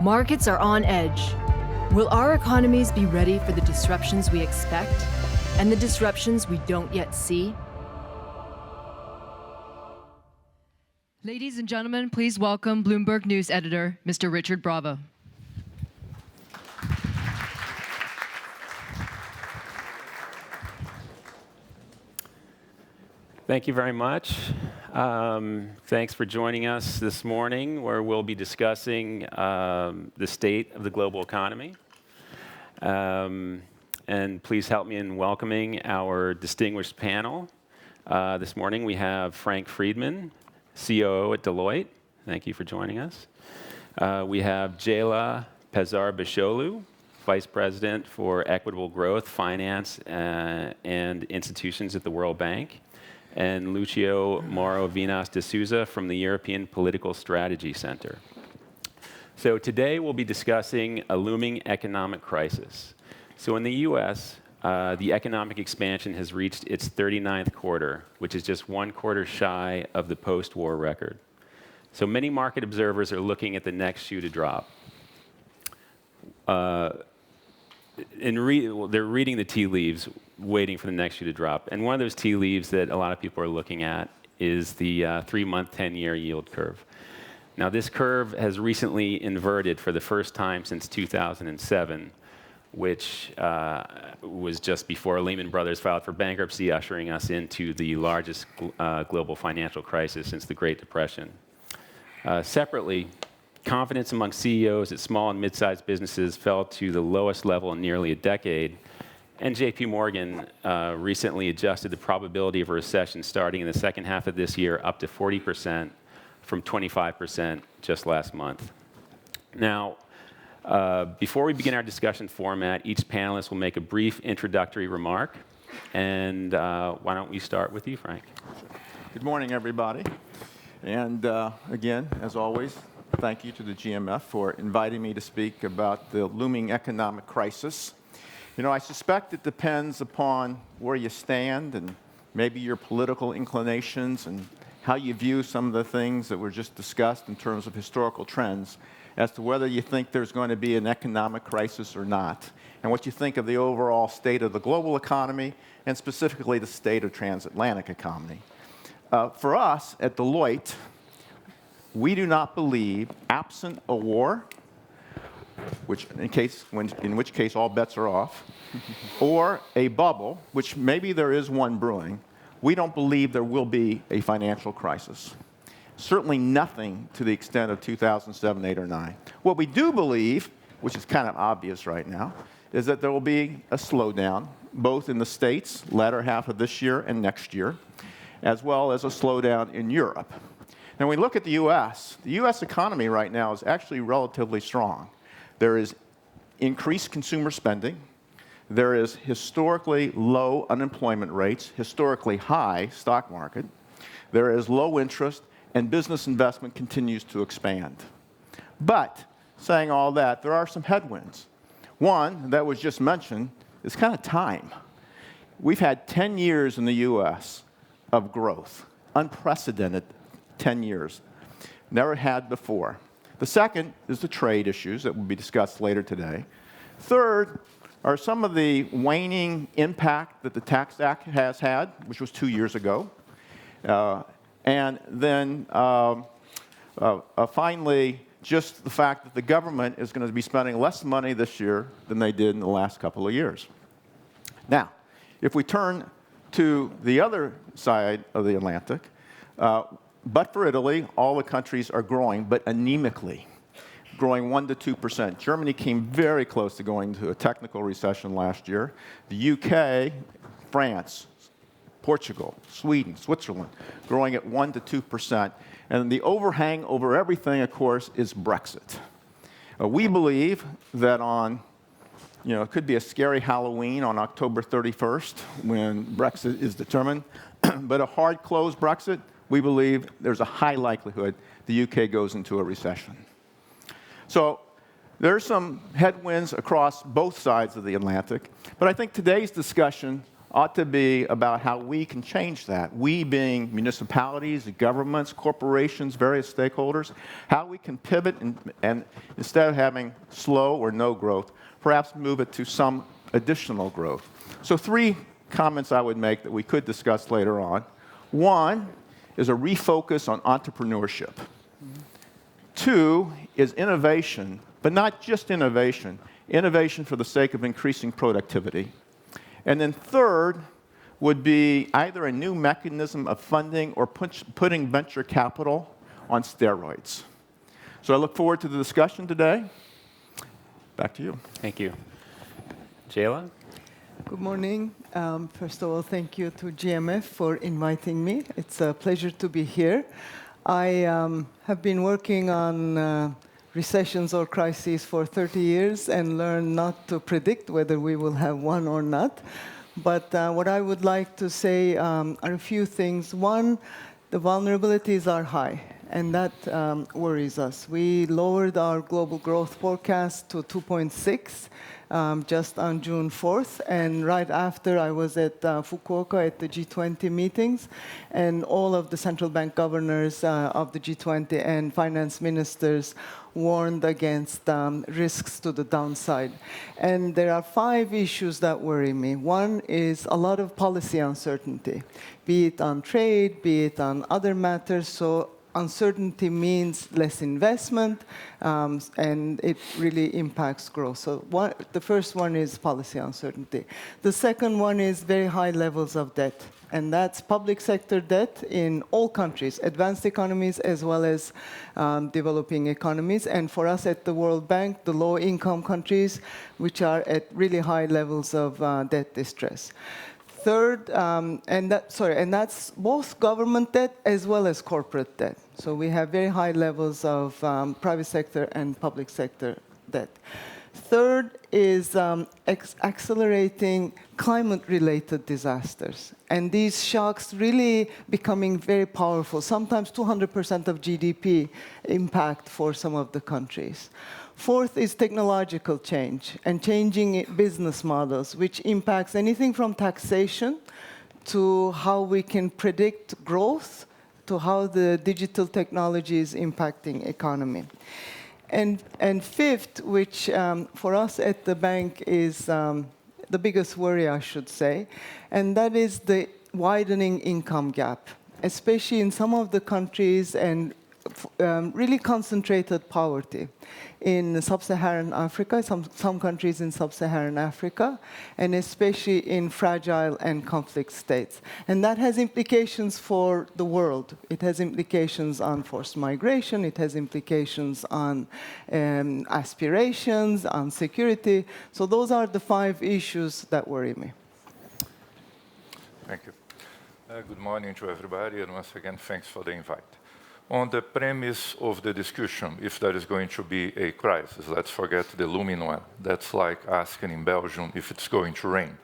Markets are on edge. Will our economies be ready for the disruptions we expect and the disruptions we don't yet see? Ladies and gentlemen, please welcome Bloomberg News editor, Mr. Richard Bravo. Thank you very much. Thanks for joining us this morning, where we'll be discussing the state of the global economy. And please help me in welcoming our distinguished panel. This morning we have Frank Friedman, COO at Deloitte. Thank you for joining us. We have Ceyla Pazarbasioglu, Vice President for Equitable Growth, Finance, and Institutions at the World Bank, and Lucio Mauro Vinas de Souza from the European Political Strategy Center. So today we'll be discussing a looming economic crisis. So in the US, the economic expansion has reached its 39th quarter, which is just one quarter shy of the post-war record. So many market observers are looking at the next shoe to drop. They're reading the tea leaves, waiting for the next shoe to drop. And one of those tea leaves that a lot of people are looking at is the 3-month, 10-year yield curve. Now, this curve has recently inverted for the first time since 2007, which was just before Lehman Brothers filed for bankruptcy, ushering us into the largest global financial crisis since the Great Depression. Separately, confidence among CEOs at small and mid-sized businesses fell to the lowest level in nearly a decade. And JP Morgan recently adjusted the probability of a recession starting in the second half of this year up to 40% from 25% just last month. Now, before we begin our discussion format, each panelist will make a brief introductory remark. And why don't we start with you, Frank? Good morning, everybody. And again, as always, thank you to the GMF for inviting me to speak about the looming economic crisis. You know, I suspect it depends upon where you stand and maybe your political inclinations and how you view some of the things that were just discussed in terms of historical trends as to whether you think there's going to be an economic crisis or not, and what you think of the overall state of the global economy and specifically the state of transatlantic economy. For us at Deloitte, we do not believe, absent a war, in which case all bets are off, or a bubble, which maybe there is one brewing, we don't believe there will be a financial crisis. Certainly nothing to the extent of 2007, 8, or 9. What we do believe, which is kind of obvious right now, is that there will be a slowdown, both in the States, latter half of this year and next year, as well as a slowdown in Europe. And when we look at the US economy right now is actually relatively strong. There is increased consumer spending. There is historically low unemployment rates, historically high stock market. There is low interest, and business investment continues to expand. But saying all that, there are some headwinds. One that was just mentioned is kind of time. We've had 10 years in the US of growth, unprecedented 10 years, never had before. The second is the trade issues that will be discussed later today. Third are some of the waning impact that the Tax Act has had, which was 2 years ago. And then finally, just the fact that the government is going to be spending less money this year than they did in the last couple of years. Now, if we turn to the other side of the Atlantic, but for Italy, all the countries are growing, but anemically, growing 1% to 2%. Germany came very close to going into a technical recession last year. The UK, France, Portugal, Sweden, Switzerland, growing at 1% to 2%. And the overhang over everything, of course, is Brexit. We believe that it could be a scary Halloween on October 31st when Brexit is determined, but a hard-closed Brexit, we believe there's a high likelihood the UK goes into a recession. So there's some headwinds across both sides of the Atlantic, but I think today's discussion ought to be about how we can change that. We being municipalities, governments, corporations, various stakeholders, how we can pivot and instead of having slow or no growth, perhaps move it to some additional growth. So 3 comments I would make that we could discuss later on. One is a refocus on entrepreneurship. 2 is innovation, but not just innovation, innovation for the sake of increasing productivity. And then 3rd would be either a new mechanism of funding or putting venture capital on steroids. So I look forward to the discussion today. Back to you. Thank you. Ceyla? Good morning. First of all, thank you to GMF for inviting me. It's a pleasure to be here. I have been working on recessions or crises for 30 years and learned not to predict whether we will have one or not. But what I would like to say are a few things. One, the vulnerabilities are high, and that worries us. We lowered our global growth forecast to 2.6 just on June 4th, and right after I was at Fukuoka at the G20 meetings, and all of the central bank governors of the G20 and finance ministers warned against risks to the downside. And there are 5 issues that worry me. One is a lot of policy uncertainty, be it on trade, be it on other matters. So uncertainty means less investment, and it really impacts growth. So the first one is policy uncertainty. The second one is very high levels of debt, and that's public sector debt in all countries, advanced economies as well as developing economies. And for us at the World Bank, the low-income countries, which are at really high levels of debt distress. Third, and that's both government debt as well as corporate debt. So we have very high levels of private sector and public sector debt. Third is accelerating climate-related disasters. And these shocks really becoming very powerful, sometimes 200% of GDP impact for some of the countries. Fourth is technological change and changing business models, which impacts anything from taxation to how we can predict growth to how the digital technology is impacting economy. And fifth, which for us at the bank is the biggest worry, I should say, and that is the widening income gap, especially in some of the countries and really concentrated poverty in sub-Saharan Africa, some countries in sub-Saharan Africa, and especially in fragile and conflict states. And that has implications for the world. It has implications on forced migration. It has implications on aspirations, on security. So those are the 5 issues that worry me. Thank you. Good morning to everybody, and once again, thanks for the invite. On the premise of the discussion, if there is going to be a crisis, let's forget the looming one. That's like asking in Belgium if it's going to rain.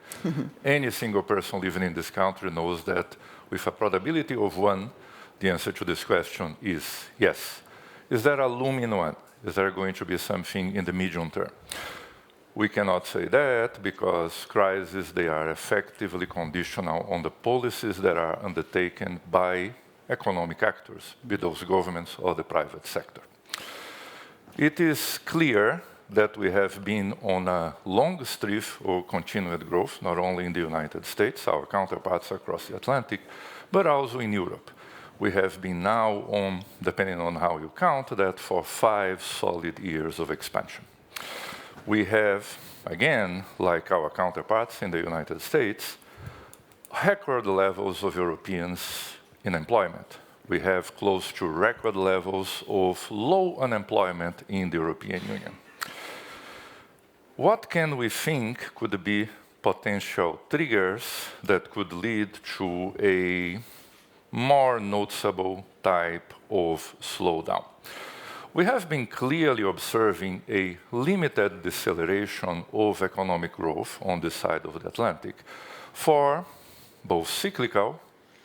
Any single person living in this country knows that with a probability of 1, the answer to this question is yes. Is there a looming one? Is there going to be something in the medium term? We cannot say that because crises, they are effectively conditional on the policies that are undertaken by economic actors, be those governments or the private sector. It is clear that we have been on a long streak of continued growth, not only in the United States, our counterparts across the Atlantic, but also in Europe. We have been now on, depending on how you count that, for 5 solid years of expansion. We have, again, like our counterparts in the United States, record levels of Europeans in employment. We have close to record levels of low unemployment in the European Union. What can we think could be potential triggers that could lead to a more noticeable type of slowdown? We have been clearly observing a limited deceleration of economic growth on this side of the Atlantic for both cyclical,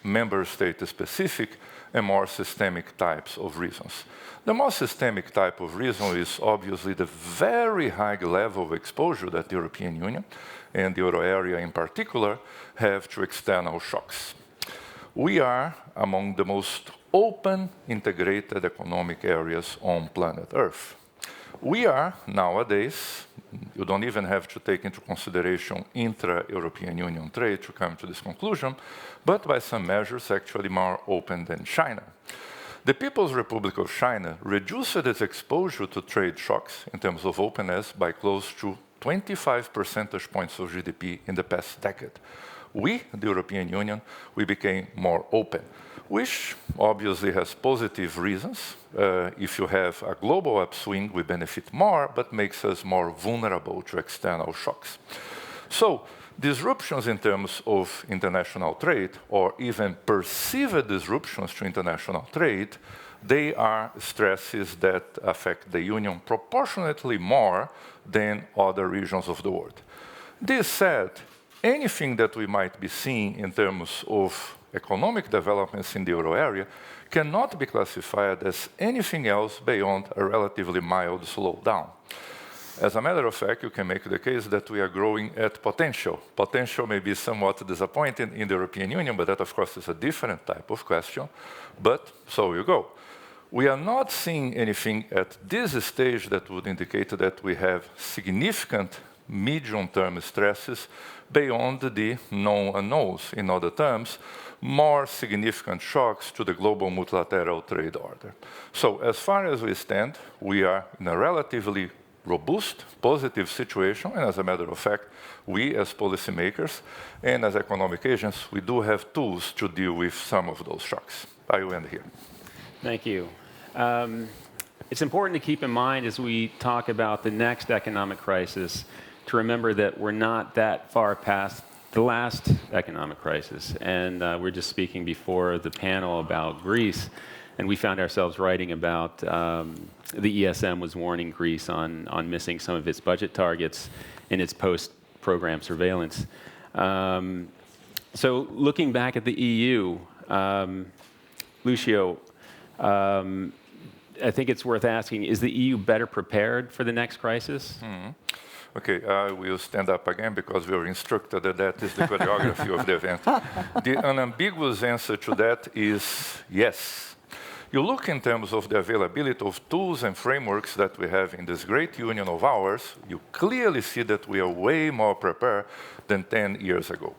member state specific, and more systemic types of reasons. The more systemic type of reason is obviously the very high level of exposure that the European Union and the euro area in particular have to external shocks. We are among the most open, integrated economic areas on planet Earth. We are, nowadays, you don't even have to take into consideration intra-European Union trade to come to this conclusion, but by some measures actually more open than China. The People's Republic of China reduced its exposure to trade shocks in terms of openness by close to 25 percentage points of GDP in the past decade. We, the European Union, we became more open, which obviously has positive reasons. If you have a global upswing, we benefit more, but makes us more vulnerable to external shocks. So, disruptions in terms of international trade, or even perceived disruptions to international trade, they are stresses that affect the Union proportionately more than other regions of the world. This said, anything that we might be seeing in terms of economic developments in the euro area cannot be classified as anything else beyond a relatively mild slowdown. As a matter of fact, you can make the case that we are growing at potential. Potential may be somewhat disappointing in the European Union, but that, of course, is a different type of question. But so you go. We are not seeing anything at this stage that would indicate that we have significant medium-term stresses beyond the known unknowns. In other terms, more significant shocks to the global multilateral trade order. So as far as we stand, we are in a relatively robust, positive situation, and as a matter of fact, we as policymakers and as economic agents, we do have tools to deal with some of those shocks. I will end here. Thank you. It's important to keep in mind as we talk about the next economic crisis to remember that we're not that far past the last economic crisis. And we're just speaking before the panel about Greece, and we found ourselves writing about the ESM was warning Greece on missing some of its budget targets in its post-program surveillance. So looking back at the EU, Lucio, I think it's worth asking, is the EU better prepared for the next crisis? Mm-hmm. Okay, I will stand up again because we were instructed that that is the choreography of the event. The unambiguous answer to that is yes. You look in terms of the availability of tools and frameworks that we have in this great union of ours, you clearly see that we are way more prepared than 10 years ago.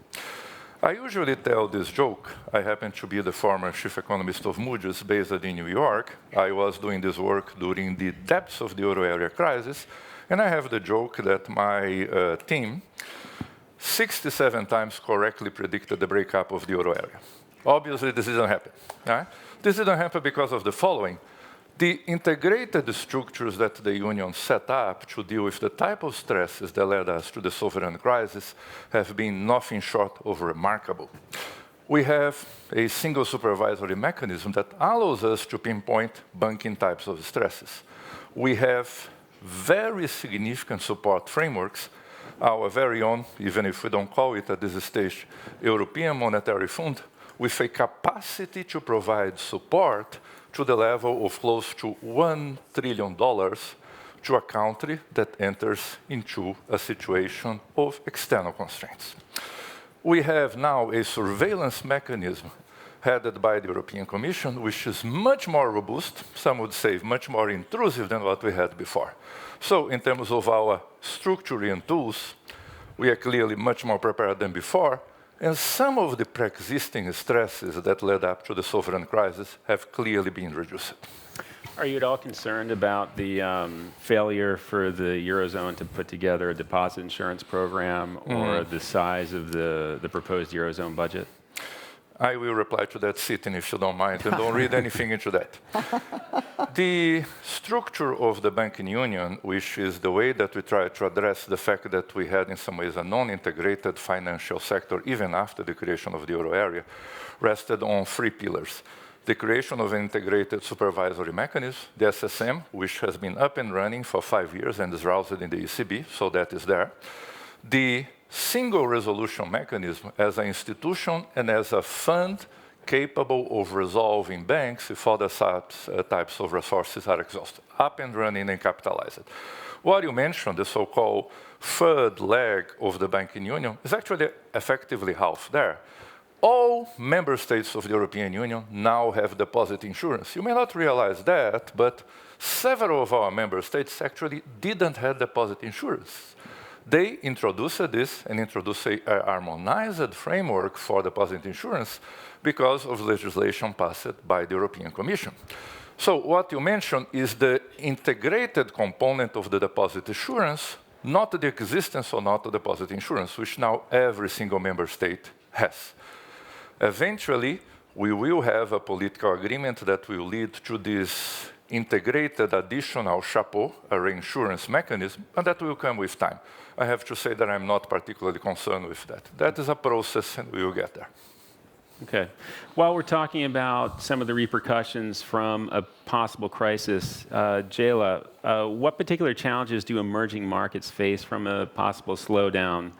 I usually tell this joke. I happen to be the former chief economist of Moody's based in New York. I was doing this work during the depths of the euro area crisis. And I have the joke that my team 67 times correctly predicted the breakup of the euro area. Obviously, this didn't happen. Right? This didn't happen because of the following. The integrated structures that the Union set up to deal with the type of stresses that led us to the sovereign crisis have been nothing short of remarkable. We have a single supervisory mechanism that allows us to pinpoint banking types of stresses. We have very significant support frameworks, our very own, even if we don't call it at this stage, European Monetary Fund, with a capacity to provide support to the level of close to $1 trillion to a country that enters into a situation of external constraints. We have now a surveillance mechanism headed by the European Commission, which is much more robust, some would say much more intrusive than what we had before. So in terms of our structure and tools, we are clearly much more prepared than before, and some of the pre-existing stresses that led up to the sovereign crisis have clearly been reduced. Are you at all concerned about the failure for the Eurozone to put together a deposit insurance program or the size of the proposed Eurozone budget? I will reply to that sitting, if you don't mind, and don't read anything into that. The structure of the banking union, which is the way that we try to address the fact that we had in some ways a non-integrated financial sector even after the creation of the euro area, rested on 3 pillars. The creation of an integrated supervisory mechanism, the SSM, which has been up and running for 5 years and is housed in the ECB, so that is there. The single resolution mechanism as an institution and as a fund capable of resolving banks if other types of resources are exhausted, up and running and capitalized. What you mentioned, the so-called third leg of the banking union, is actually effectively half there. All member states of the European Union now have deposit insurance. You may not realize that, but several of our member states actually didn't have deposit insurance. They introduced this and introduced a harmonized framework for deposit insurance because of legislation passed by the European Commission. So what you mentioned is the integrated component of the deposit insurance, not the existence or not the deposit insurance, which now every single member state has. Eventually, we will have a political agreement that will lead to this integrated additional chapeau, a reinsurance mechanism, and that will come with time. I have to say that I'm not particularly concerned with that. That is a process, and we will get there. Okay. While we're talking about some of the repercussions from a possible crisis, Ceyla, what particular challenges do emerging markets face from a possible slowdown,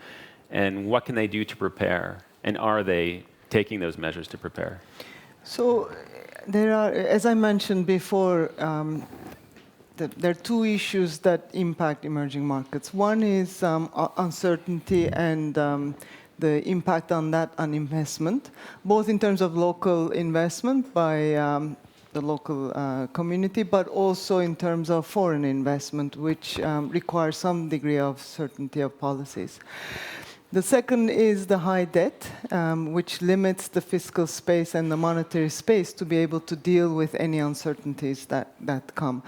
and what can they do to prepare? And are they taking those measures to prepare? So there are, as I mentioned before, there are two issues that impact emerging markets. One is uncertainty and the impact on that on investment, both in terms of local investment by the local community, but also in terms of foreign investment, which requires some degree of certainty of policies. The second is the high debt, which limits the fiscal space and the monetary space to be able to deal with any uncertainties that come.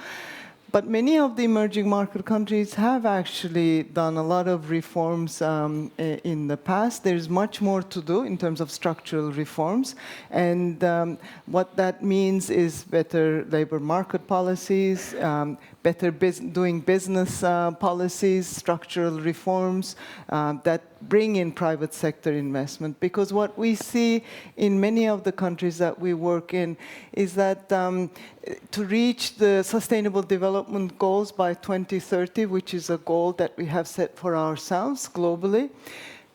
But many of the emerging market countries have actually done a lot of reforms in the past. There's much more to do in terms of structural reforms. And what that means is better labor market policies, better doing business policies, structural reforms that bring in private sector investment. Because what we see in many of the countries that we work in is that to reach the Sustainable Development Goals by 2030, which is a goal that we have set for ourselves globally,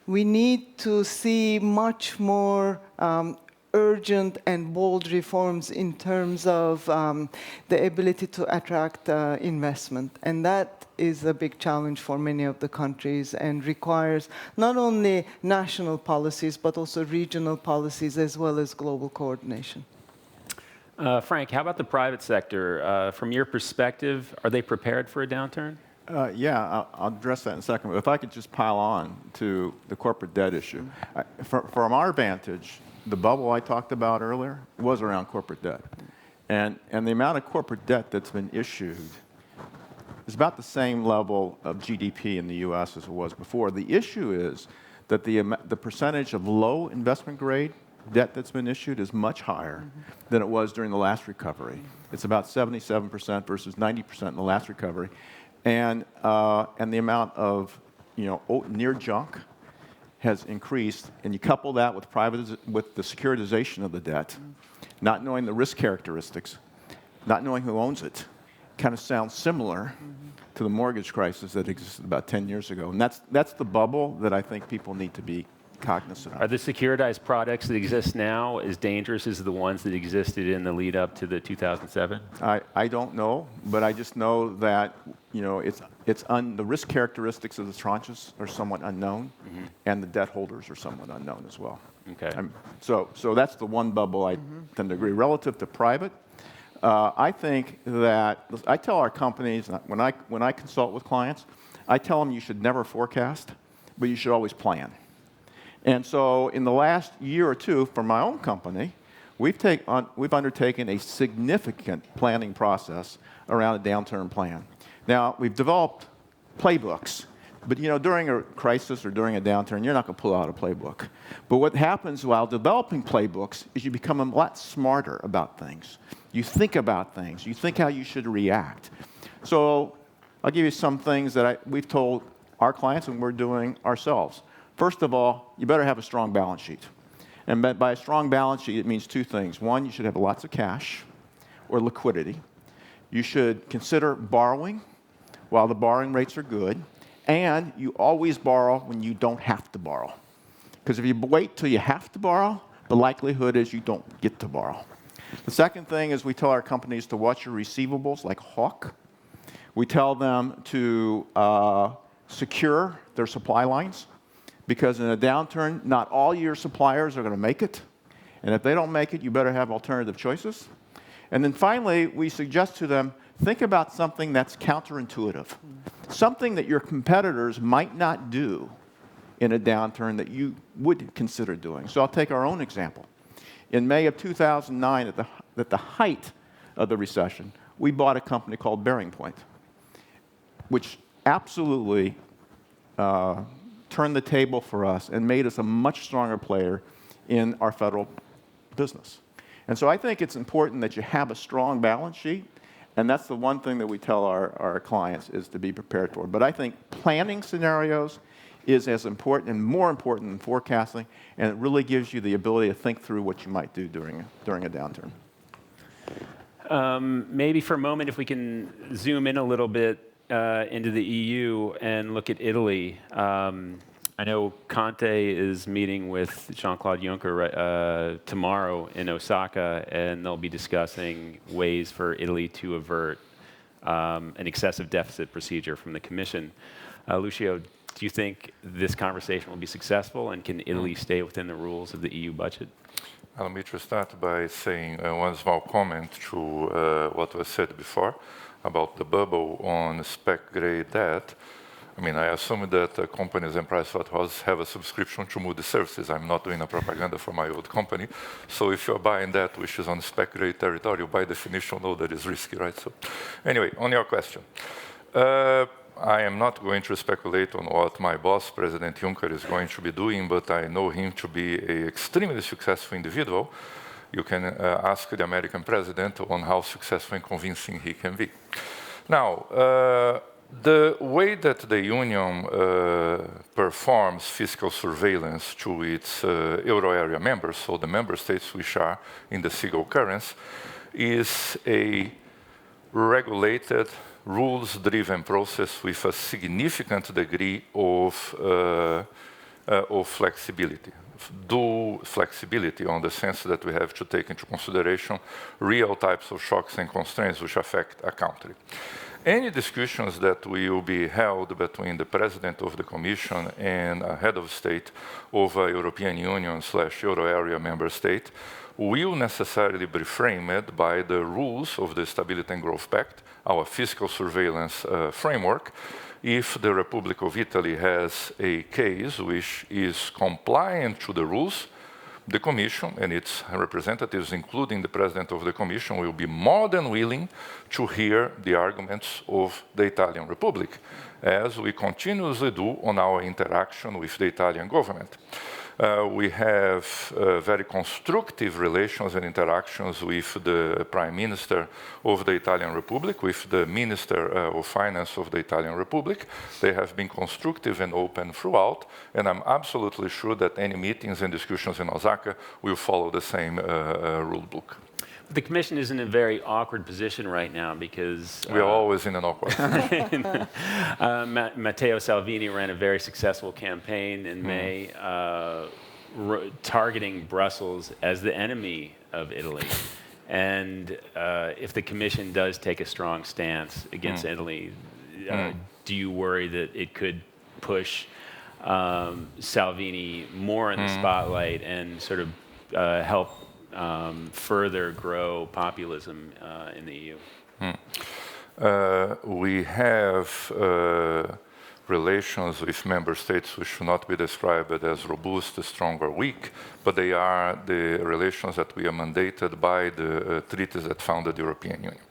we need to see much more urgent and bold reforms in terms of the ability to attract investment. And that is a big challenge for many of the countries and requires not only national policies, but also regional policies as well as global coordination. Frank, how about the private sector? From your perspective, are they prepared for a downturn? Yeah, I'll address that in a second. But if I could just pile on to the corporate debt issue. From our vantage, the bubble I talked about earlier was around corporate debt. And the amount of corporate debt that's been issued is about the same level of GDP in the US as it was before. The issue is that the percentage of low investment grade debt that's been issued is much higher than it was during the last recovery. It's about 77% versus 90% in the last recovery. And the amount of near junk has increased, and you couple that with the securitization of the debt, not knowing the risk characteristics, not knowing who owns it, kind of sounds similar to the mortgage crisis that existed about 10 years ago. And that's the bubble that I think people need to be cognizant of. Are the securitized products that exist now as dangerous as the ones that existed in the lead up to the 2007? I don't know, but I just know that the risk characteristics of the tranches are somewhat unknown, and the debt holders are somewhat unknown as well. Okay. So that's the one bubble I tend to agree. Relative to private, I think that I tell our companies when I consult with clients, I tell them you should never forecast, but you should always plan. And so in the last year or two, for my own company, we've undertaken a significant planning process around a downturn plan. Now, we've developed playbooks, but during a crisis or during a downturn, you're not going to pull out a playbook. But what happens while developing playbooks is you become a lot smarter about things. You think about things. You think how you should react. So I'll give you some things that we've told our clients and we're doing ourselves. First of all, you better have a strong balance sheet. And by a strong balance sheet, it means two things. One, you should have lots of cash or liquidity. You should consider borrowing while the borrowing rates are good. And you always borrow when you don't have to borrow. Because if you wait till you have to borrow, the likelihood is you don't get to borrow. The second thing is we tell our companies to watch your receivables like hawk. We tell them to secure their supply lines, because in a downturn, not all your suppliers are going to make it. And if they don't make it, you better have alternative choices. And then finally, we suggest to them, think about something that's counterintuitive, something that your competitors might not do in a downturn that you would consider doing. So I'll take our own example. In May of 2009, at the height of the recession, we bought a company called Bearing Point, which absolutely turned the table for us and made us a much stronger player in our federal business. And so I think it's important that you have a strong balance sheet, and that's the one thing that we tell our clients is to be prepared for. But I think planning scenarios is as important and more important than forecasting, and it really gives you the ability to think through what you might do during a downturn. Maybe for a moment, if we can zoom in a little bit into the EU and look at Italy. I know Conte is meeting with Jean-Claude Juncker tomorrow in Osaka, and they'll be discussing ways for Italy to avert an excessive deficit procedure from the Commission. Lucio, do you think this conversation will be successful, and can Italy stay within the rules of the EU budget? Allow me to start by saying one small comment to what was said before about the bubble on spec-grade debt. I mean, I assume that companies and Pricewaterhouse have a subscription to Moody's services. I'm not doing a propaganda for my old company. So if you're buying that, which is on spec-grade territory, you by definition know that it's risky, right? So anyway, on your question. I am not going to speculate on what my boss, President Juncker, is going to be doing, but I know him to be an extremely successful individual. You can ask the American president on how successful and convincing he can be. Now, the way that the Union performs fiscal surveillance to its euro area members, so the member states which are in the single currency, is a regulated, rules-driven process with a significant degree of flexibility. Dual flexibility on the sense that we have to take into consideration real types of shocks and constraints which affect a country. Any discussions that will be held between the President of the Commission and a head of state of a European Union/Euro area member state will necessarily be framed by the rules of the Stability and Growth Pact, our fiscal surveillance framework. If the Republic of Italy has a case which is compliant to the rules, the Commission and its representatives, including the President of the Commission, will be more than willing to hear the arguments of the Italian Republic, as we continuously do on our interaction with the Italian government. We have very constructive relations and interactions with the Prime Minister of the Italian Republic, with the Minister of Finance of the Italian Republic. They have been constructive and open throughout, and I'm absolutely sure that any meetings and discussions in Osaka will follow the same rule book. The Commission is in a very awkward position right now because... we are always in an awkward position. Matteo Salvini ran a very successful campaign in May targeting Brussels as the enemy of Italy. And if the Commission does take a strong stance against Italy, do you worry that it could push Salvini more in the spotlight and sort of help further grow populism in the EU? We have relations with member states which should not be described as robust, strong, or weak, but they are the relations that we are mandated by the treaties that founded the European Union.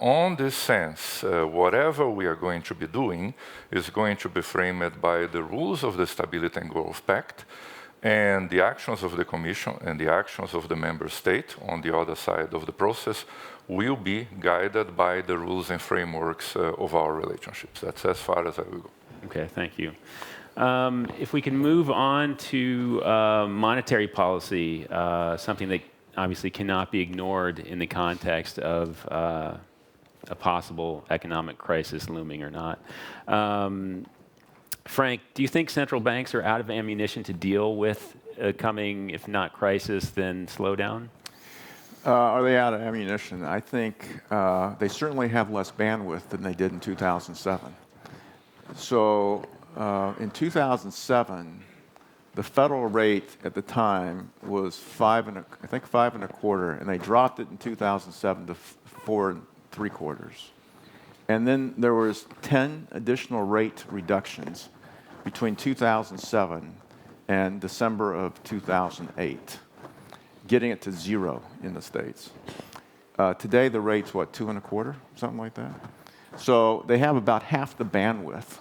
On this sense, whatever we are going to be doing is going to be framed by the rules of the Stability and Growth Pact, and the actions of the Commission and the actions of the member state on the other side of the process will be guided by the rules and frameworks of our relationships. That's as far as I will go. Okay, thank you. If we can move on to monetary policy, something that obviously cannot be ignored in the context of a possible economic crisis looming or not. Frank, do you think central banks are out of ammunition to deal with a coming, if not crisis, then slowdown? Are they out of ammunition? I think they certainly have less bandwidth than they did in 2007. So in 2007, the federal rate at the time was 5.25, and they dropped it in 2007 to 4.75. And then there was 10 additional rate reductions between 2007 and December of 2008, getting it to 0 in the States. Today, the rate's, what, 2.25, something like that? So they have about half the bandwidth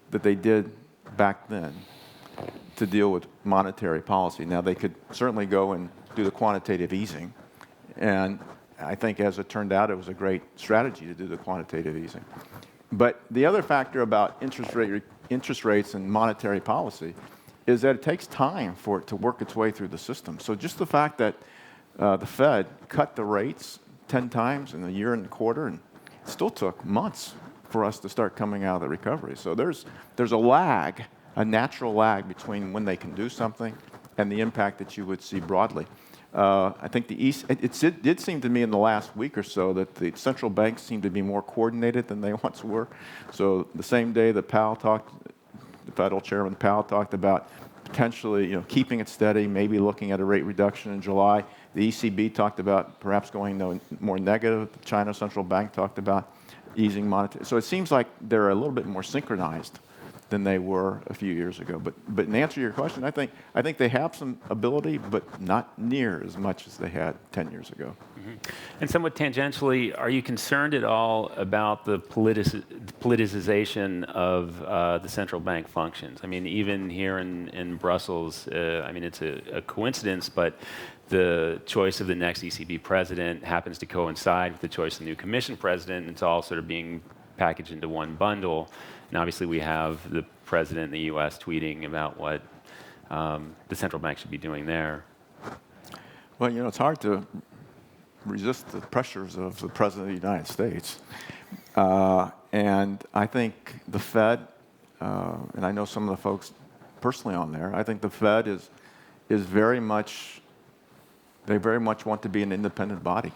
that they did back then to deal with monetary policy. Now, they could certainly go and do the quantitative easing, and I think, as it turned out, it was a great strategy to do the quantitative easing. But the other factor about interest rates and monetary policy is that it takes time for it to work its way through the system. So just the fact that the Fed cut the rates 10 times in a year and a quarter, and it still took months for us to start coming out of the recovery. So there's a lag, a natural lag between when they can do something and the impact that you would see broadly. I think it did seem to me in the last week or so that the central banks seem to be more coordinated than they once were. So the same day that the Federal Chairman Powell talked about potentially, keeping it steady, maybe looking at a rate reduction in July, the ECB talked about perhaps going more negative. The China Central Bank talked about easing monetary. So it seems like they're a little bit more synchronized than they were a few years ago. But in answer to your question, I think they have some ability, but not near as much as they had 10 years ago. Mm-hmm. And somewhat tangentially, are you concerned at all about the politicization of the central bank functions? I mean, even here in Brussels, it's a coincidence, but the choice of the next ECB president happens to coincide with the choice of the new Commission president, and it's all sort of being packaged into one bundle. And obviously, we have the president in the U.S. tweeting about what the central bank should be doing there. Well, it's hard to resist the pressures of the president of the United States. And I think the Fed, and I know some of the folks personally on there, I think the Fed is very much, they very much want to be an independent body.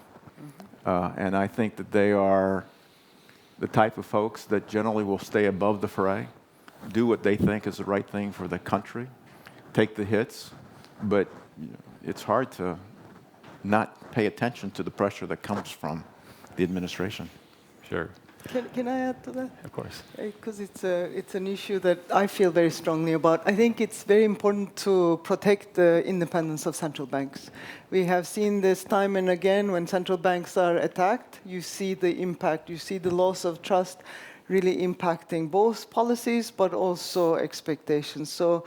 Mm-hmm. And I think that they are the type of folks that generally will stay above the fray, do what they think is the right thing for the country, take the hits, but it's hard to not pay attention to the pressure that comes from the administration. Sure. Can I add to that? Of course. Because it's an issue that I feel very strongly about. I think it's very important to protect the independence of central banks. We have seen this time and again when central banks are attacked. You see the impact, you see the loss of trust really impacting both policies but also expectations. So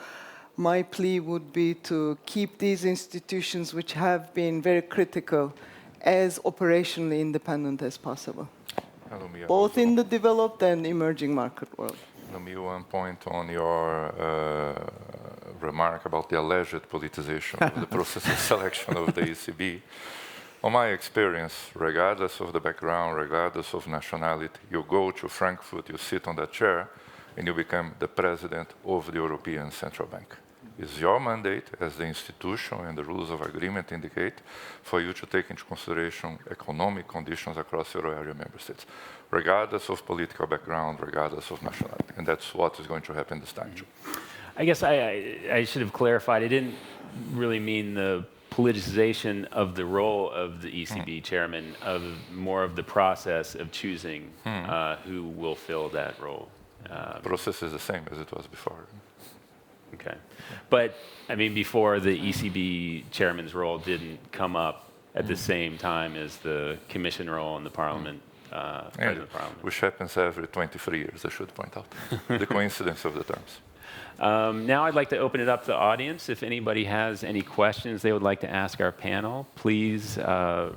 my plea would be to keep these institutions, which have been very critical, as operationally independent as possible. Both in the developed and emerging market world. Let me one point on your remark about the alleged politicization of the process of selection of the ECB. On my experience, regardless of the background, regardless of nationality, you go to Frankfurt, you sit on that chair, and you become the president of the European Central Bank. It's your mandate as the institution and the rules of agreement indicate for you to take into consideration economic conditions across euro area member states, regardless of political background, regardless of nationality. And that's what is going to happen this time too. I guess I should have clarified. I didn't really mean the politicization of the role of the ECB chairman, of more of the process of choosing who will fill that role. The process is the same as it was before. Okay. But, before the ECB chairman's role didn't come up at the same time as the commission role in the parliament, president of parliament. Which happens every 23 years, I should point out. The coincidence of the terms. Now I'd like to open it up to the audience. If anybody has any questions they would like to ask our panel, please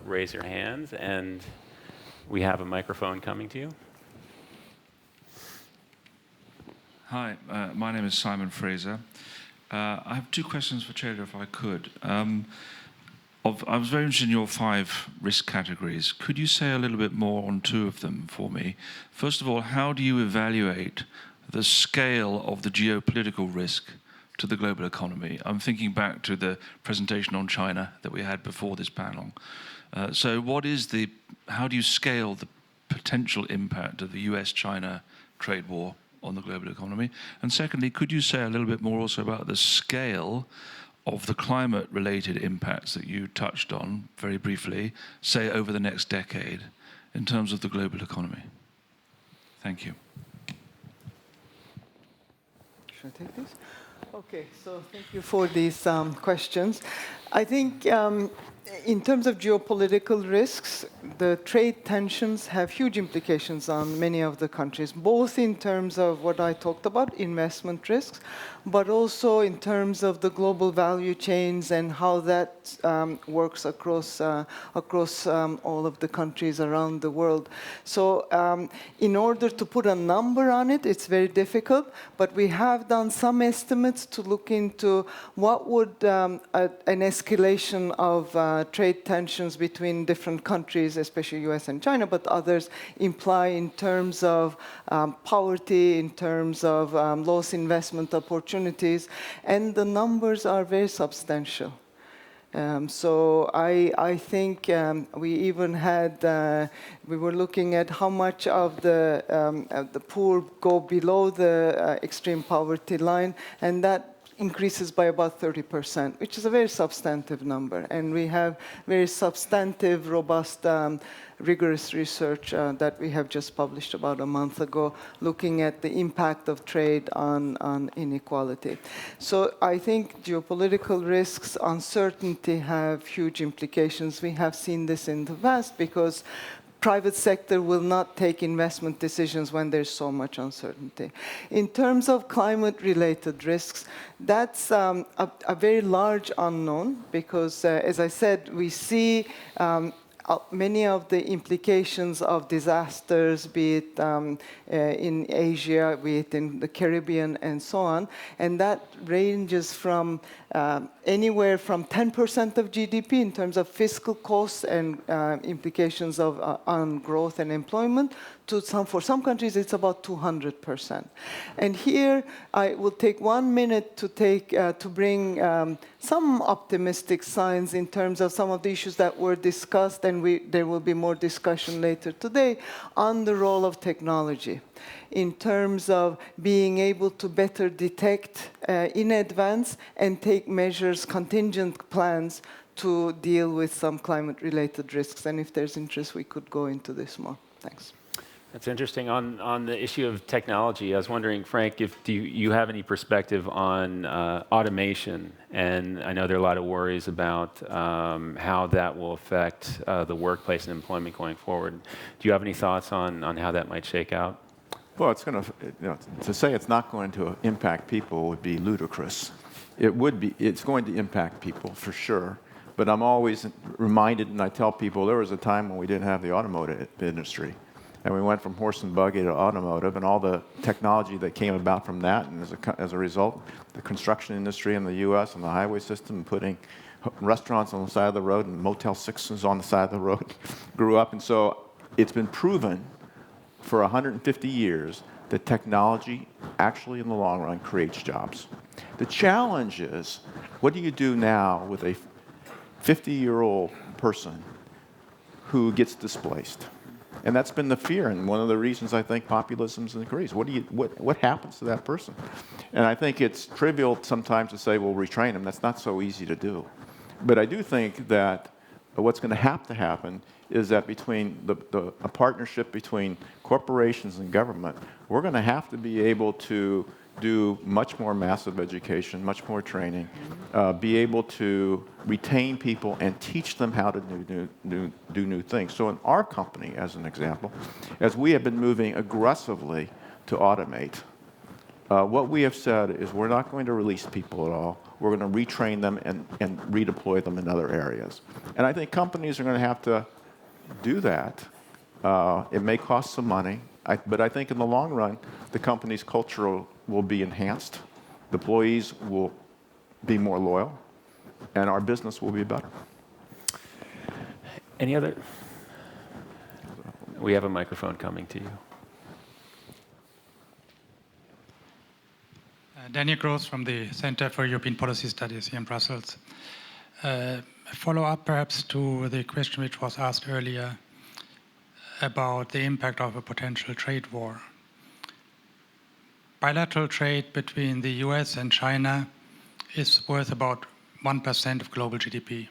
raise your hands, and we have a microphone coming to you. Hi, my name is Simon Fraser. I have two questions for Ceyla, if I could. I was very interested in your 5 risk categories. Could you say a little bit more on 2 of them for me? First of all, how do you evaluate the scale of the geopolitical risk to the global economy? I'm thinking back to the presentation on China that we had before this panel. So how do you scale the potential impact of the US-China trade war on the global economy? And secondly, could you say a little bit more also about the scale of the climate-related impacts that you touched on very briefly, say over the next decade, in terms of the global economy? Thank you. Should I take this? Okay, so thank you for these questions. I think in terms of geopolitical risks, the trade tensions have huge implications on many of the countries, both in terms of what I talked about, investment risks, but also in terms of the global value chains and how that works across all of the countries around the world. So in order to put a number on it, it's very difficult, but we have done some estimates to look into what would an escalation of trade tensions between different countries, especially US and China, but others, imply in terms of poverty, in terms of lost investment opportunities, and the numbers are very substantial. So I think we even had, we were looking at how much of the poor go below the extreme poverty line, and that increases by about 30%, which is a very substantive number. And we have very substantive, robust, rigorous research that we have just published about a month ago, looking at the impact of trade on inequality. So I think geopolitical risks, uncertainty have huge implications. We have seen this in the past because private sector will not take investment decisions when there's so much uncertainty. In terms of climate-related risks, that's a very large unknown because, as I said, we see many of the implications of disasters, be it in Asia, be it in the Caribbean, and so on. And that ranges from anywhere from 10% of GDP in terms of fiscal costs and implications on growth and employment, to for some countries, it's about 200%. And here, I will take 1 minute to bring some optimistic signs in terms of some of the issues that were discussed, and there will be more discussion later today on the role of technology in terms of being able to better detect in advance and take measures, contingent plans to deal with some climate-related risks. And if there's interest, we could go into this more. Thanks. That's interesting. On the issue of technology, I was wondering, Frank, do you have any perspective on automation? And I know there are a lot of worries about how that will affect the workplace and employment going forward. Do you have any thoughts on how that might shake out? Well, it's going to say it's not going to impact people would be ludicrous. It's going to impact people for sure. But I'm always reminded, and I tell people, there was a time when we didn't have the automotive industry. And we went from horse and buggy to automotive, and all the technology that came about from that, and as a result, the construction industry in the U.S. and the highway system, putting restaurants on the side of the road and Motel 6s on the side of the road, grew up. And so it's been proven for 150 years that technology actually, in the long run, creates jobs. The challenge is, what do you do now with a 50-year-old person who gets displaced? And that's been the fear, and one of the reasons I think populism's increased. What happens to that person? And I think it's trivial sometimes to say, well, retrain them. That's not so easy to do. But I do think that what's going to happen is that between a partnership between corporations and government, we're going to have to be able to do much more massive education, much more training, be able to retain people and teach them how to do new things. So in our company, as an example, as we have been moving aggressively to automate, what we have said is we're not going to release people at all. We're going to retrain them and redeploy them in other areas. And I think companies are going to have to do that. It may cost some money, but I think in the long run, the company's culture will be enhanced, the employees will be more loyal, and our business will be better. Any other? We have a microphone coming to you. Daniel Gross from the Center for European Policy Studies here in Brussels. A follow-up perhaps to the question which was asked earlier about the impact of a potential trade war. Bilateral trade between the US and China is worth about 1% of global GDP.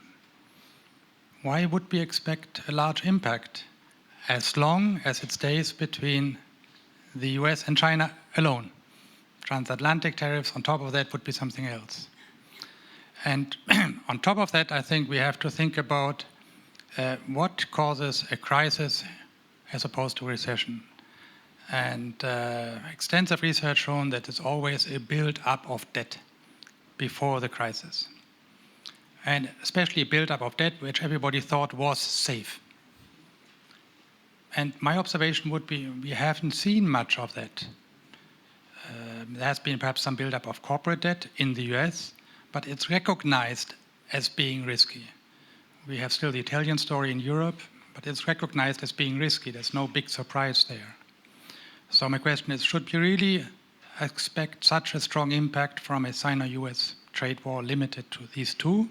Why would we expect a large impact as long as it stays between the US and China alone? Transatlantic tariffs on top of that would be something else. And on top of that, I think we have to think about what causes a crisis as opposed to recession. And extensive research shown that it's always a build-up of debt before the crisis. And especially a build-up of debt which everybody thought was safe. And my observation would be we haven't seen much of that. There has been perhaps some build-up of corporate debt in the US, but it's recognized as being risky. We have still the Italian story in Europe, but it's recognized as being risky. There's no big surprise there. So my question is, should we really expect such a strong impact from a Sino-US trade war limited to these two?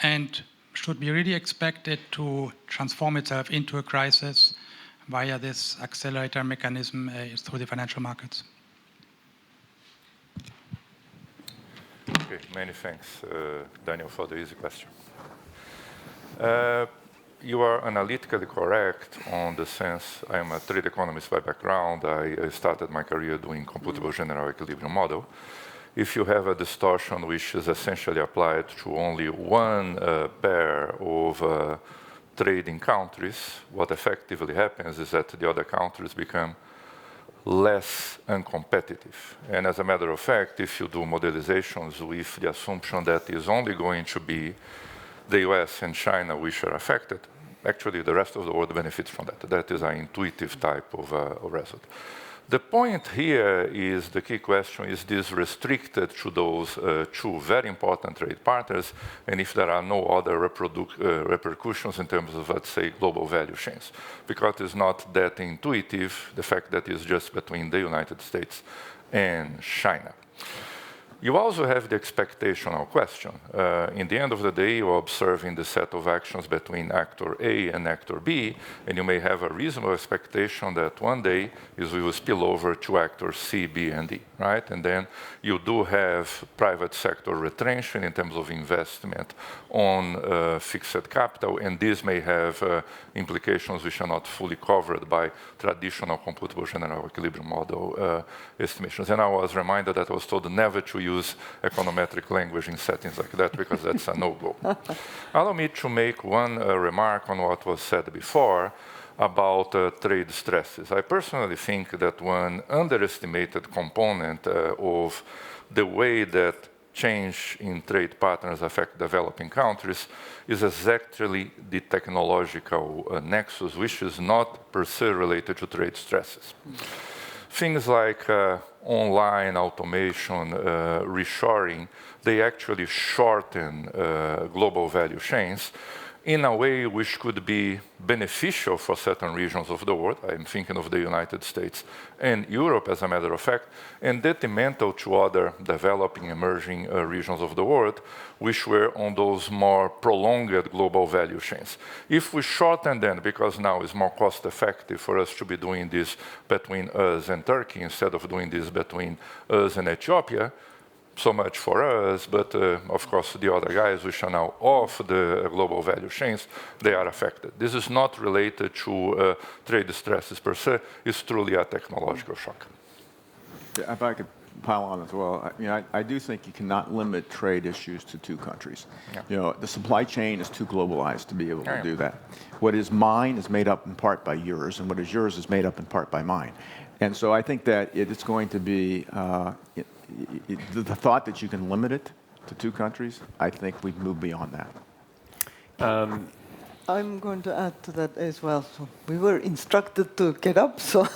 And should we really expect it to transform itself into a crisis via this accelerator mechanism through the financial markets? Okay, many thanks, Daniel, for the easy question. You are analytically correct on the sense I am a trade economist by background. I started my career doing computable general equilibrium model. If you have a distortion which is essentially applied to only one pair of trading countries, what effectively happens is that the other countries become less uncompetitive. And as a matter of fact, if you do modelizations with the assumption that is only going to be the US and China which are affected, actually the rest of the world benefits from that. That is an intuitive type of result. The point here is, the key question, is this restricted to those two very important trade partners, and if there are no other repercussions in terms of, let's say, global value chains? Because it's not that intuitive, the fact that it's just between the United States and China. You also have the expectational question. In the end of the day, you're observing the set of actions between actor A and actor B, and you may have a reasonable expectation that one day we will spill over to actors C, B, and D, right? And then you do have private sector retrenchment in terms of investment on fixed capital, and this may have implications which are not fully covered by traditional computable general equilibrium model estimations. And I was reminded that I was told never to use econometric language in settings like that, because that's a no-go. Allow me to make one remark on what was said before about trade stresses. I personally think that one underestimated component of the way that change in trade patterns affect developing countries is exactly the technological nexus, which is not per se related to trade stresses. Things like online automation, reshoring, they actually shorten global value chains in a way which could be beneficial for certain regions of the world. I'm thinking of the United States and Europe, as a matter of fact, and detrimental to other developing, emerging regions of the world, which were on those more prolonged global value chains. If we shorten them, because now it's more cost-effective for us to be doing this between us and Turkey instead of doing this between us and Ethiopia, so much for us, but of course the other guys which are now off the global value chains, they are affected. This is not related to trade stresses per se, it's truly a technological shock. If I could pile on as well, I do think you cannot limit trade issues to two countries. Yeah. The supply chain is too globalized to be able to do that. What is mine is made up in part by yours, and what is yours is made up in part by mine. And so I think that it's going to be the thought that you can limit it to two countries, I think we've moved beyond that. I'm going to add to that as well. So we were instructed to get up, so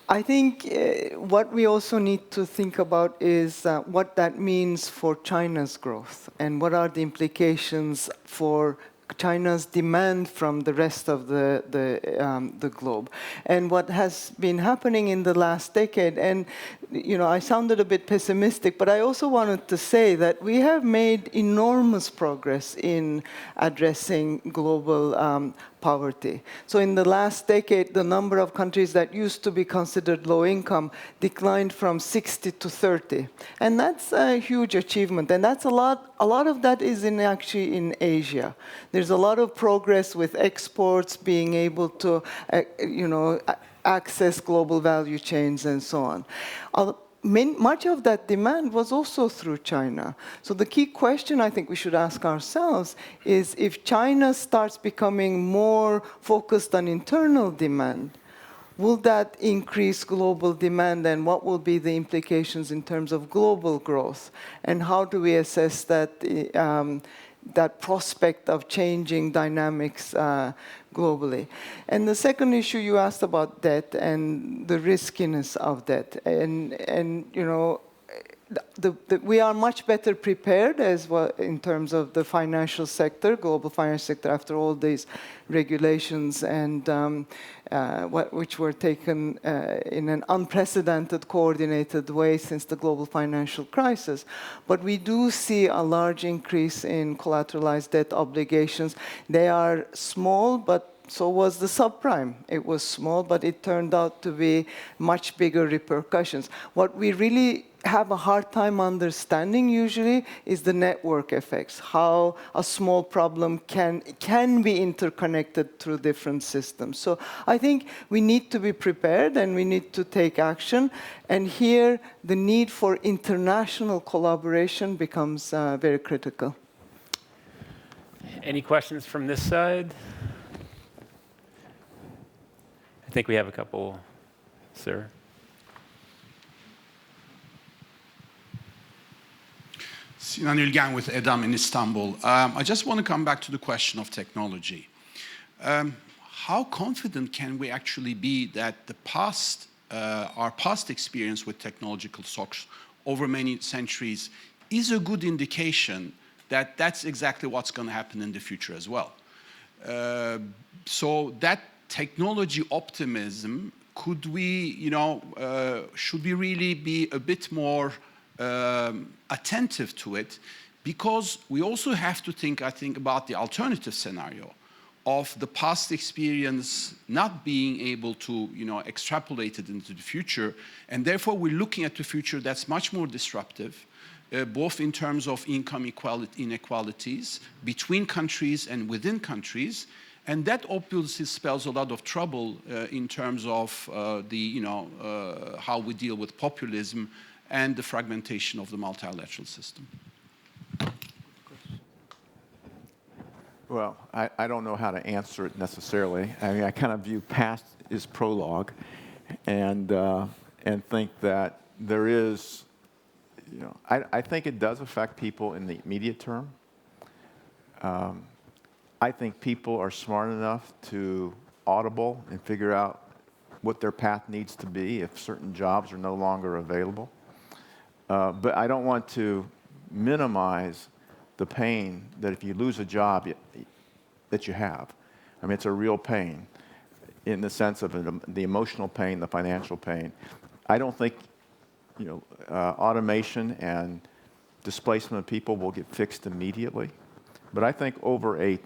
I think what we also need to think about is what that means for China's growth and what are the implications for China's demand from the rest of the globe. And what has been happening in the last decade, and I sounded a bit pessimistic, but I also wanted to say that we have made enormous progress in addressing global poverty. So in the last decade, the number of countries that used to be considered low income declined from 60 to 30. And that's a huge achievement. And that's a lot of that is actually in Asia. There's a lot of progress with exports, being able to, access global value chains and so on. Much of that demand was also through China. So the key question I think we should ask ourselves is, if China starts becoming more focused on internal demand, will that increase global demand, and what will be the implications in terms of global growth? And how do we assess that that prospect of changing dynamics globally? And the second issue you asked about debt and the riskiness of debt, and we are much better prepared as well in terms of the financial sector, global financial sector, after all these regulations and which were taken in an unprecedented, coordinated way since the global financial crisis. But we do see a large increase in collateralized debt obligations. They are small, but so was the subprime. It was small, but it turned out to be much bigger repercussions. What we really have a hard time understanding usually is the network effects, how a small problem can be interconnected through different systems. So I think we need to be prepared and we need to take action. And here, the need for international collaboration becomes very critical. Any questions from this side? I think we have a couple, sir. Sinan Ülgen with EDAM in Istanbul. I just want to come back to the question of technology. How confident can we actually be that our past experience with technological shocks over many centuries is a good indication that that's exactly what's going to happen in the future as well? So that technology optimism, should we really be a bit more attentive to it? Because we also have to think, I think, about the alternative scenario of the past experience not being able to, extrapolate it into the future. And therefore, we're looking at the future that's much more disruptive, both in terms of income inequalities between countries and within countries. And that obviously spells a lot of trouble in terms of how we deal with populism and the fragmentation of the multilateral system. Well, I don't know how to answer it necessarily. I mean, I kind of view past as prologue, and think that there is, I think it does affect people in the immediate term. I think people are smart enough to audible and figure out what their path needs to be if certain jobs are no longer available. But I don't want to minimize the pain that if you lose a job that you have. I mean, it's a real pain in the sense of the emotional pain, the financial pain. I don't think, automation and displacement of people will get fixed immediately. But I think over a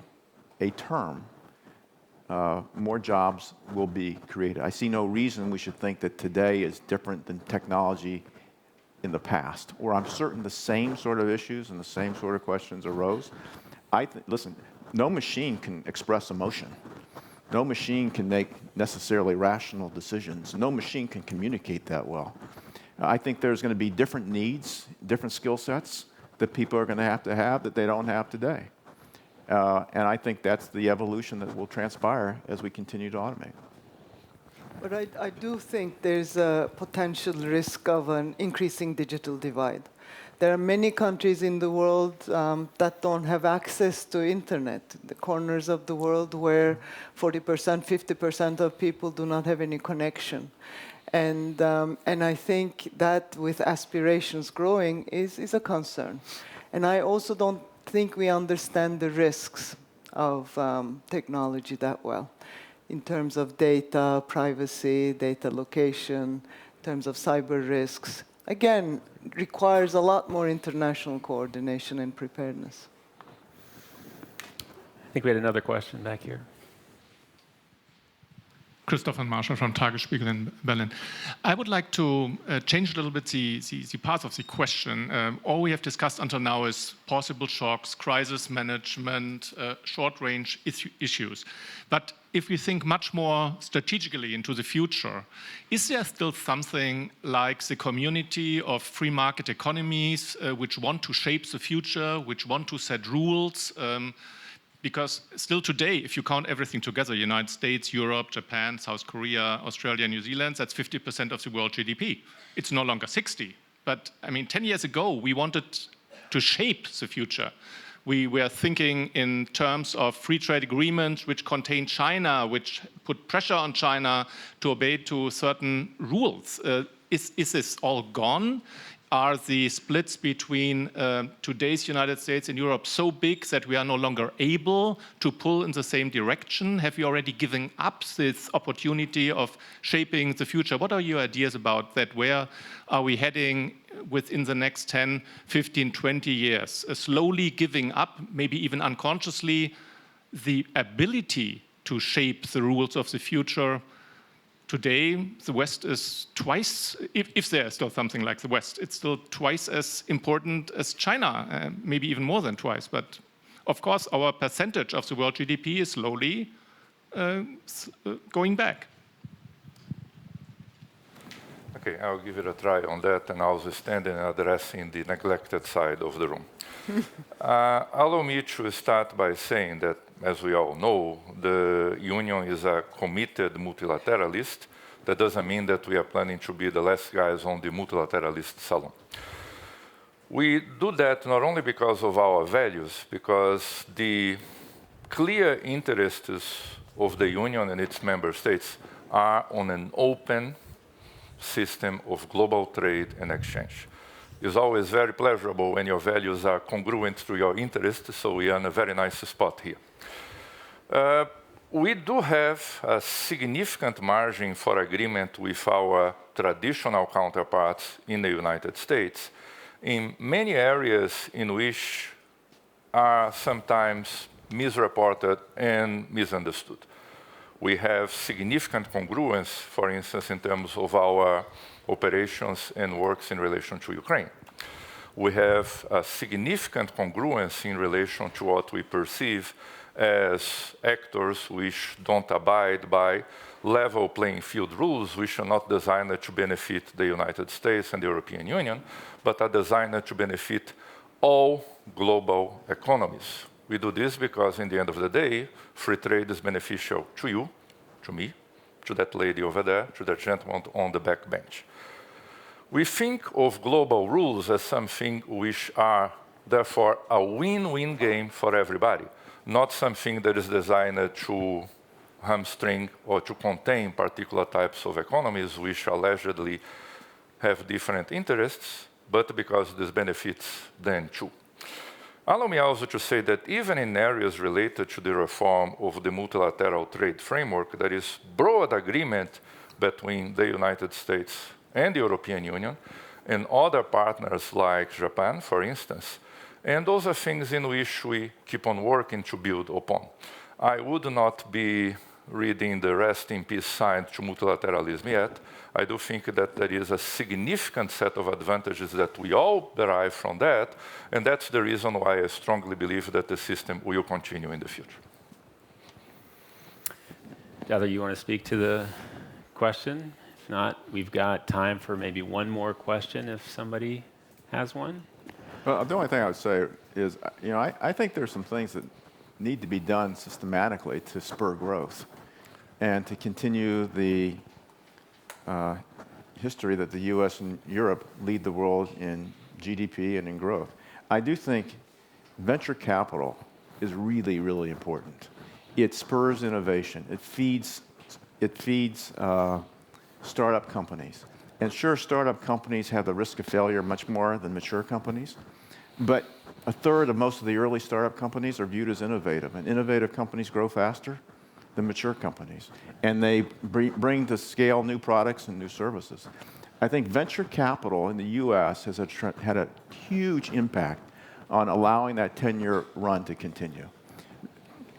term, more jobs will be created. I see no reason we should think that today is different than technology in the past, where I'm certain the same sort of issues and the same sort of questions arose. Listen, no machine can express emotion. No machine can make necessarily rational decisions. No machine can communicate that well. I think there's going to be different needs, different skill sets that people are going to have that they don't have today. And I think that's the evolution that will transpire as we continue to automate. But I do think there's a potential risk of an increasing digital divide. There are many countries in the world that don't have access to internet, the corners of the world where 40%, 50% of people do not have any connection. And I think that with aspirations growing is a concern. And I also don't think we understand the risks of technology that well in terms of data, privacy, data location, terms of cyber risks, again, requires a lot more international coordination and preparedness. I think we had another question back here. Christopher Marshall from Tagesspiegel in Berlin. I would like to change a little bit the part of the question. All we have discussed until now is possible shocks, crisis management, short-range issues. But if we think much more strategically into the future, is there still something like the community of free market economies which want to shape the future, which want to set rules? Because still today, if you count everything together, United States, Europe, Japan, South Korea, Australia, New Zealand, that's 50% of the world GDP. It's no longer 60. But I mean, 10 years ago, we wanted to shape the future. We were thinking in terms of free trade agreements which contain China, which put pressure on China to obey to certain rules. Is this all gone? Are the splits between today's United States and Europe so big that we are no longer able to pull in the same direction? Have we already given up this opportunity of shaping the future? What are your ideas about that? Where are we heading within the next 10, 15, 20 years? Slowly giving up, maybe even unconsciously, the ability to shape the rules of the future. Today, the West is twice, if there is still something like the West, it's still twice as important as China, maybe even more than twice. But of course, our percentage of the world GDP is slowly going back. Okay, I'll give it a try on that, and I'll stand and addressing the neglected side of the room. Allow me to start by saying that, as we all know, the Union is a committed multilateralist. That doesn't mean that we are planning to be the last guys on the multilateralist salon. We do that not only because of our values, because the clear interests of the Union and its member states are on an open system of global trade and exchange. It's always very pleasurable when your values are congruent to your interests, so we are in a very nice spot here. We do have a significant margin for agreement with our traditional counterparts in the United States in many areas in which are sometimes misreported and misunderstood. We have significant congruence, for instance, in terms of our operations and works in relation to Ukraine. We have a significant congruence in relation to what we perceive as actors which don't abide by level playing field rules, which are not designed to benefit the United States and the European Union, but are designed to benefit all global economies. We do this because, in the end of the day, free trade is beneficial to you, to me, to that lady over there, to that gentleman on the back bench. We think of global rules as something which are, therefore, a win-win game for everybody, not something that is designed to hamstring or to contain particular types of economies which allegedly have different interests, but because this benefits them too. Allow me also to say that even in areas related to the reform of the multilateral trade framework, there is broad agreement between the United States and the European Union and other partners like Japan, for instance. And those are things in which we keep on working to build upon. I would not be reading the rest in peace sign to multilateralism yet. I do think that there is a significant set of advantages that we all derive from that, and that's the reason why I strongly believe that the system will continue in the future. Either you want to speak to the question? If not, we've got time for maybe one more question if somebody has one. Well, the only thing I would say is, I think there's some things that need to be done systematically to spur growth and to continue the history that the U.S. and Europe lead the world in GDP and in growth. I do think venture capital is really, really important. It spurs innovation. It feeds startup companies. And sure, startup companies have the risk of failure much more than mature companies, but a third of most of the early startup companies are viewed as innovative, and innovative companies grow faster than mature companies, and they bring to scale new products and new services. I think venture capital in the U.S. has had a huge impact on allowing that 10-year run to continue.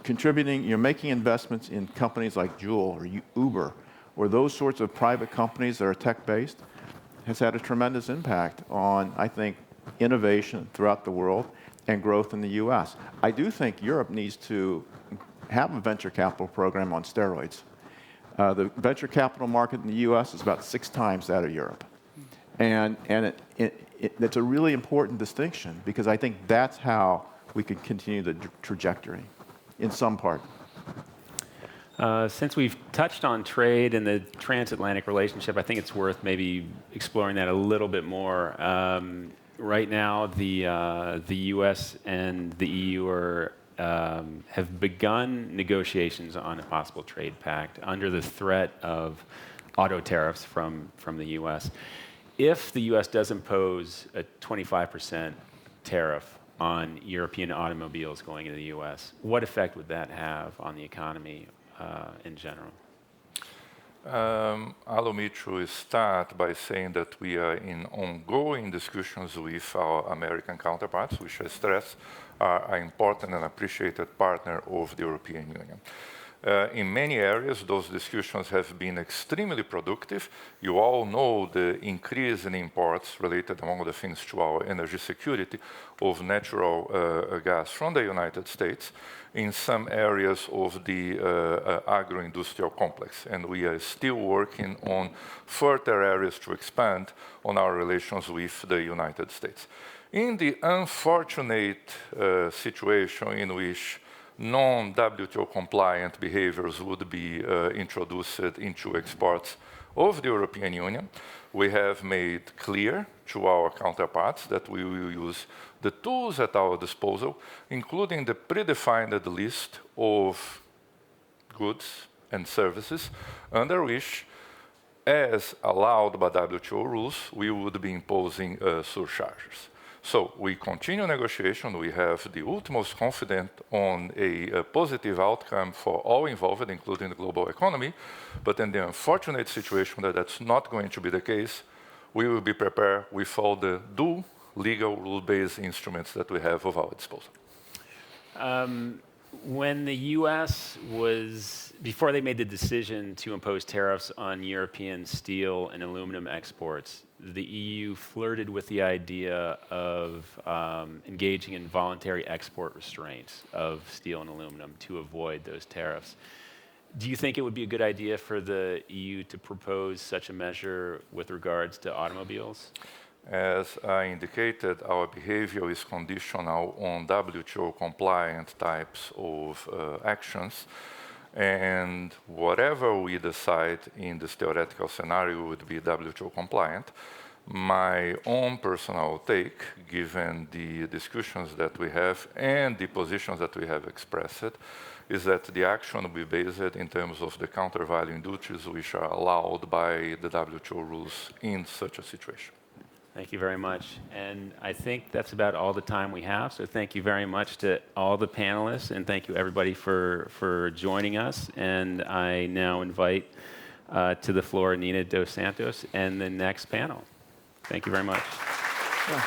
Contributing, you're making investments in companies like Juul or Uber, or those sorts of private companies that are tech-based, has had a tremendous impact on, I think, innovation throughout the world and growth in the U.S. I do think Europe needs to have a venture capital program on steroids. The venture capital market in the U.S. is about 6 times that of Europe. And it's a really important distinction, because I think that's how we can continue the trajectory in some part. Since we've touched on trade and the transatlantic relationship, I think it's worth maybe exploring that a little bit more. Right now, the U.S. and the EU have begun negotiations on a possible trade pact under the threat of auto tariffs from the U.S. If the U.S. does impose a 25% tariff on European automobiles going into the U.S., what effect would that have on the economy in general? Allow me to start by saying that we are in ongoing discussions with our American counterparts, which I stress are an important and appreciated partner of the European Union. In many areas, those discussions have been extremely productive. You all know the increase in imports related, among other things, to our energy security of natural gas from the United States in some areas of the agro-industrial complex. And we are still working on further areas to expand on our relations with the United States. In the unfortunate situation in which non-WTO compliant behaviors would be introduced into exports of the European Union, we have made clear to our counterparts that we will use the tools at our disposal, including the predefined list of goods and services under which, as allowed by WTO rules, we would be imposing surcharges. So we continue negotiation. We have the utmost confidence on a positive outcome for all involved, including the global economy. But in the unfortunate situation that that's not going to be the case, we will be prepared with all the due legal rule-based instruments that we have at our disposal. When the U.S. before they made the decision to impose tariffs on European steel and aluminum exports, the EU flirted with the idea of engaging in voluntary export restraints of steel and aluminum to avoid those tariffs. Do you think it would be a good idea for the EU to propose such a measure with regards to automobiles? As I indicated, our behavior is conditional on WTO compliant types of actions. And whatever we decide in this theoretical scenario would be WTO compliant. My own personal take, given the discussions that we have and the positions that we have expressed, is that the action will be based in terms of the countervailing duties which are allowed by the WTO rules in such a situation. Thank you very much. And I think that's about all the time we have. So thank you very much to all the panelists, and thank you everybody for joining us. And I now invite to the floor Nina Dos Santos and the next panel. Thank you very much. Yeah.